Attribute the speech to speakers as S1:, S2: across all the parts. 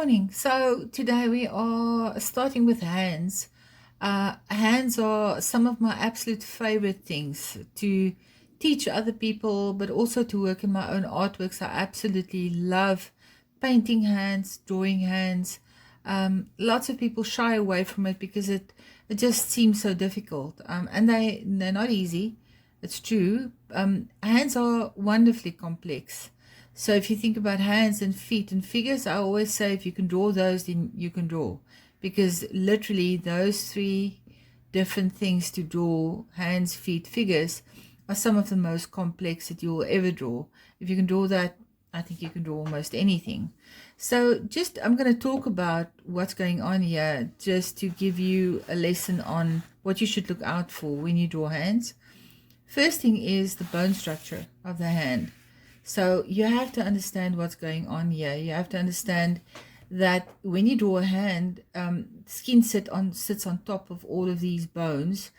S1: morning. So today we are starting with hands. Hands are some of my absolute favorite things to teach other people, but also to work in my own artworks. I absolutely love painting hands, drawing hands. Lots of people shy away from it because it just seems so difficult. And they're not easy. It's true. Hands are wonderfully complex. So if you think about hands and feet and figures, I always say if you can draw those, then you can draw. Because literally those three different things to draw, hands, feet, figures, are some of the most complex that you will ever draw. If you can draw that, I think you can draw almost anything. So I'm going to talk about what's going on here, just to give you a lesson on what you should look out for when you draw hands. First thing is the bone structure of the hand. So you have to understand what's going on here. You have to understand that when you draw a hand, skin sits on top of all of these bones,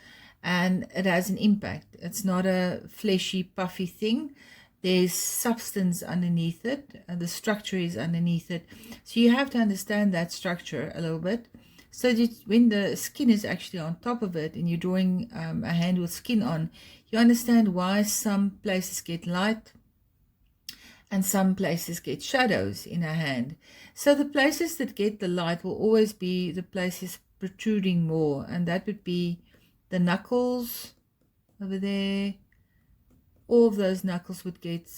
S1: and it has an impact. It's not a fleshy, puffy thing. There's substance underneath it, and the structure is underneath it. So you have to understand that structure a little bit. So that when the skin is actually on top of it and you're drawing a hand with skin on, you understand why some places get light and some places get shadows in a hand. So the places that get the light will always be the places protruding more, and that would be the knuckles over there. All of those knuckles would get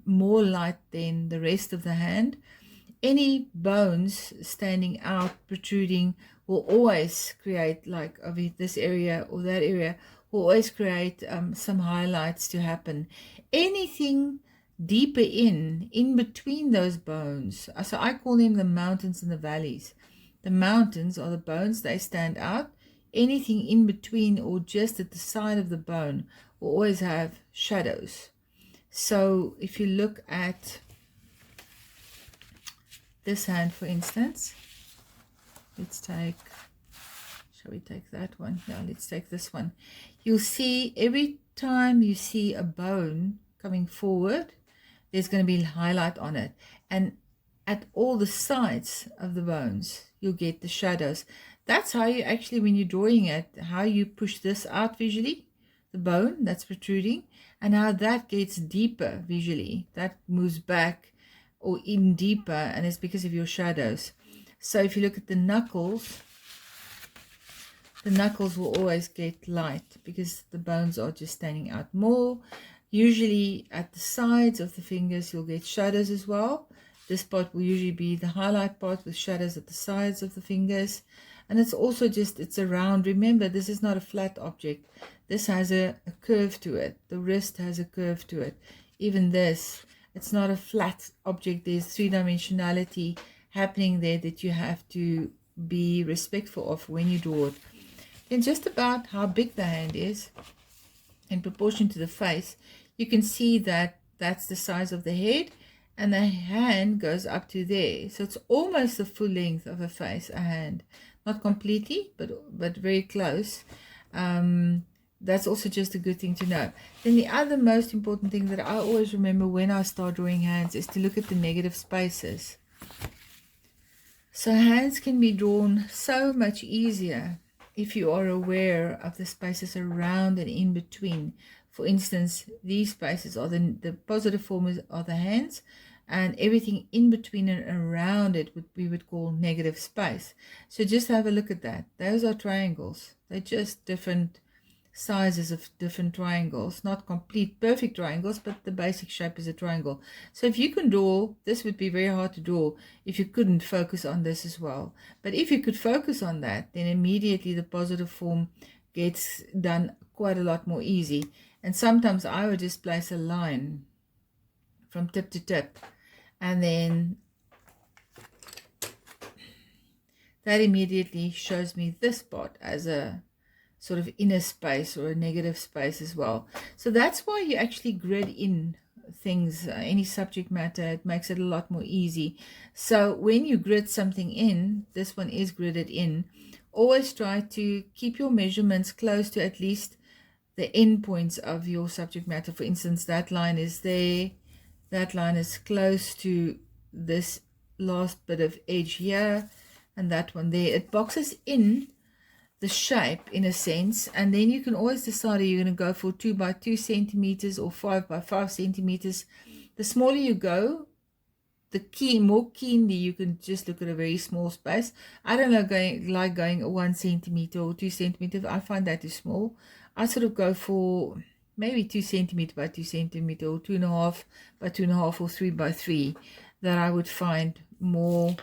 S1: more light than the rest of the hand. Any bones standing out, protruding, will always create, like over this area or that area, will always create some highlights to happen. Anything deeper in between those bones, so I call them the mountains and the valleys. The mountains are the bones, they stand out. Anything in between or just at the side of the bone will always have shadows. So if you look at this hand, for instance, shall we take that one? Yeah, let's take this one. You'll see every time you see a bone coming forward, there's going to be highlight on it, and at all the sides of the bones you'll get the shadows. That's how you actually, when you're drawing it, how you push this out visually, the bone that's protruding, and how that gets deeper visually, that moves back or even deeper, and it's because of your shadows. So if you look at the knuckles will always get light because the bones are just standing out more. Usually at the sides of the fingers you'll get shadows as well. This part will usually be the highlight part with shadows at the sides of the fingers. And it's also just, it's a round. Remember, this is not a flat object. This has a curve to it. The wrist has a curve to it. Even this, it's not a flat object. There's three-dimensionality happening there that you have to be respectful of when you draw it. Then just about how big the hand is in proportion to the face, you can see that that's the size of the head, and the hand goes up to there. So it's almost the full length of a face, a hand. Not completely, but very close. That's also just a good thing to know. Then the other most important thing that I always remember when I start drawing hands is to look at the negative spaces. So hands can be drawn so much easier if you are aware of the spaces around and in between. For instance, these spaces are the positive form are the hands, and everything in between and around it we would call negative space. So just have a look at that. Those are triangles. They're just different sizes of different triangles, not complete perfect triangles, but the basic shape is a triangle. So if you can draw, this would be very hard to draw if you couldn't focus on this as well. But if you could focus on that, then immediately the positive form gets done quite a lot more easy. And sometimes I would just place a line from tip to tip, and then that immediately shows me this part as a sort of inner space or a negative space as well. So that's why you actually grid in things, any subject matter. It makes it a lot more easy. So when you grid something in, this one is gridded in, always try to keep your measurements close to at least the end points of your subject matter. For instance, that line is there, that line is close to this last bit of edge here and that one there. It boxes in the shape in a sense, and then you can always decide, are you going to go for 2 by 2 centimeters or 5 by 5 centimeters. The smaller you go, the more keenly you can just look at a very small space. I don't like going 1 centimeter or 2 centimeters. I find that too small. I sort of go for maybe 2 centimeter by 2 centimeter, or 2.5 by 2.5, or 3 by 3, that I would find more,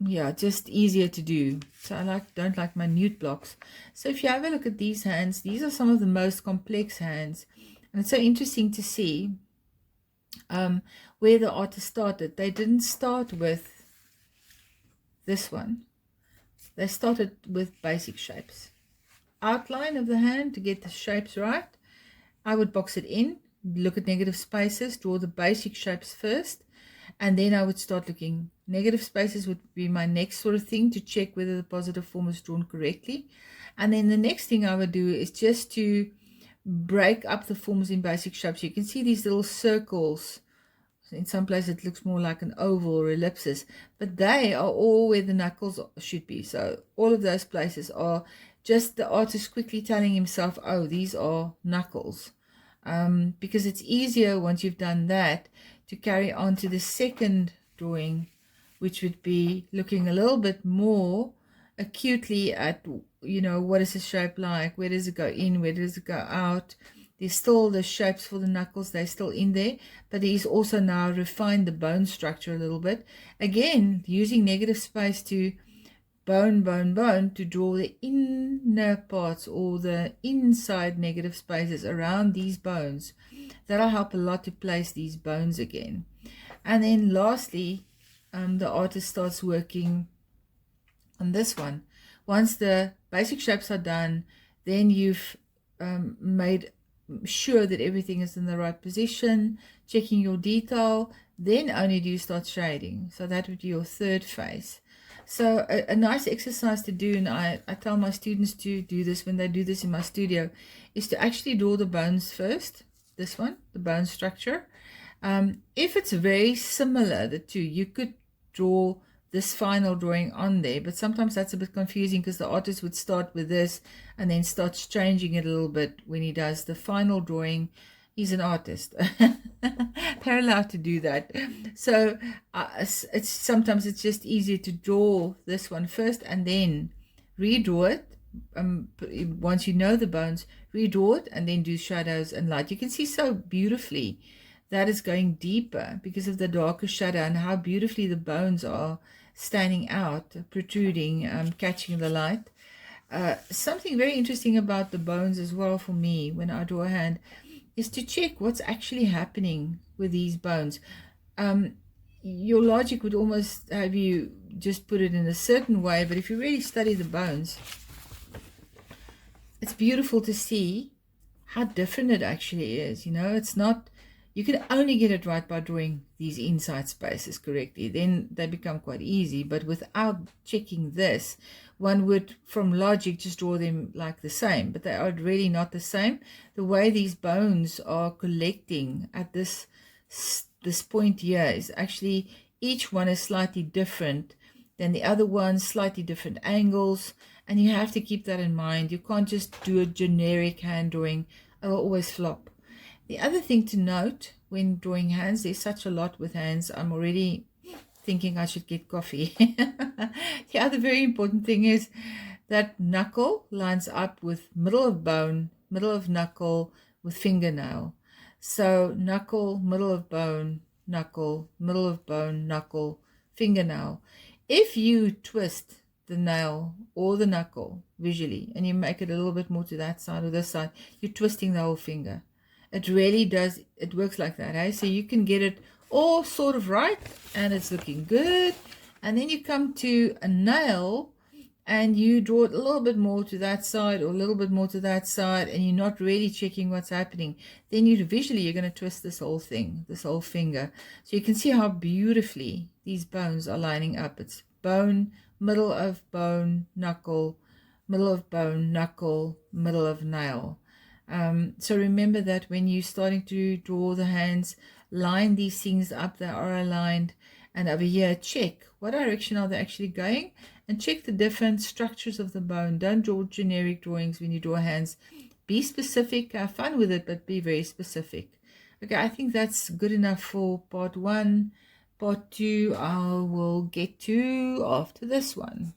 S1: yeah, just easier to do. So I don't like minute blocks. So if you have a look at these hands, these are some of the most complex hands, and it's so interesting to see where the artist started. They didn't start with this one. They started with basic shapes. Outline of the hand to get the shapes right. I would box it in, look at negative spaces, draw the basic shapes first, and then I would start looking. Negative spaces would be my next sort of thing to check whether the positive form is drawn correctly. And then the next thing I would do is just to break up the forms in basic shapes. You can see these little circles. In some places it looks more like an oval or ellipsis, but they are all where the knuckles should be. So all of those places are just the artist quickly telling himself, oh, these are knuckles. Because it's easier once you've done that to carry on to the second drawing, which would be looking a little bit more acutely at, you know, what is the shape like, where does it go in, where does it go out. There's still the shapes for the knuckles, they're still in there, but he's also now refined the bone structure a little bit. Again, using negative space to bone to draw the inner parts or the inside negative spaces around these bones. That'll help a lot to place these bones again. And then lastly, the artist starts working on this one. Once the basic shapes are done, then you've made sure that everything is in the right position, checking your detail, then only do you start shading. So that would be your third phase. So a nice exercise to do, and I tell my students to do this when they do this in my studio, is to actually draw the bones first. This one, the bone structure. If it's very similar, the two, you could draw this final drawing on there, but sometimes that's a bit confusing because the artist would start with this and then starts changing it a little bit when he does the final drawing. He's an artist. They're allowed to do that. So sometimes it's just easier to draw this one first and then redraw it. Once you know the bones, redraw it and then do shadows and light. You can see so beautifully that is going deeper because of the darker shadow and how beautifully the bones are standing out, protruding, catching the light. Something very interesting about the bones as well for me when I draw a hand is to check what's actually happening with these bones. Your logic would almost have you just put it in a certain way, but if you really study the bones, it's beautiful to see how different it actually is. You know, it's not, you can only get it right by drawing these inside spaces correctly. Then they become quite easy, but without checking this, one would from logic just draw them like the same, but they are really not the same. The way these bones are collecting at this point here is actually, each one is slightly different than the other one, slightly different angles, and you have to keep that in mind. You can't just do a generic hand drawing. It will always flop. The other thing to note when drawing hands, there's such a lot with hands, I'm already thinking I should get coffee. The other very important thing is that knuckle lines up with middle of bone, middle of knuckle with fingernail. So knuckle, middle of bone, knuckle, middle of bone, knuckle, fingernail. If you twist the nail or the knuckle visually and you make it a little bit more to that side or this side, you're twisting the whole finger. It really does, it works like that, eh? So you can get it all sort of right and it's looking good, and then you come to a nail and you draw it a little bit more to that side or a little bit more to that side, and you're not really checking what's happening, then you're going to twist this whole thing, this whole finger. So you can see how beautifully these bones are lining up. It's bone, middle of bone, knuckle, middle of bone, knuckle, middle of nail. So remember that when you're starting to draw the hands, line these things up, they are aligned, And over here, check what direction are they actually going, and check the different structures of the bone. Don't draw generic drawings when you draw hands. Be specific, have fun with it, but be very specific. Okay, I think that's good enough for part 1. Part 2, I will get to after this one.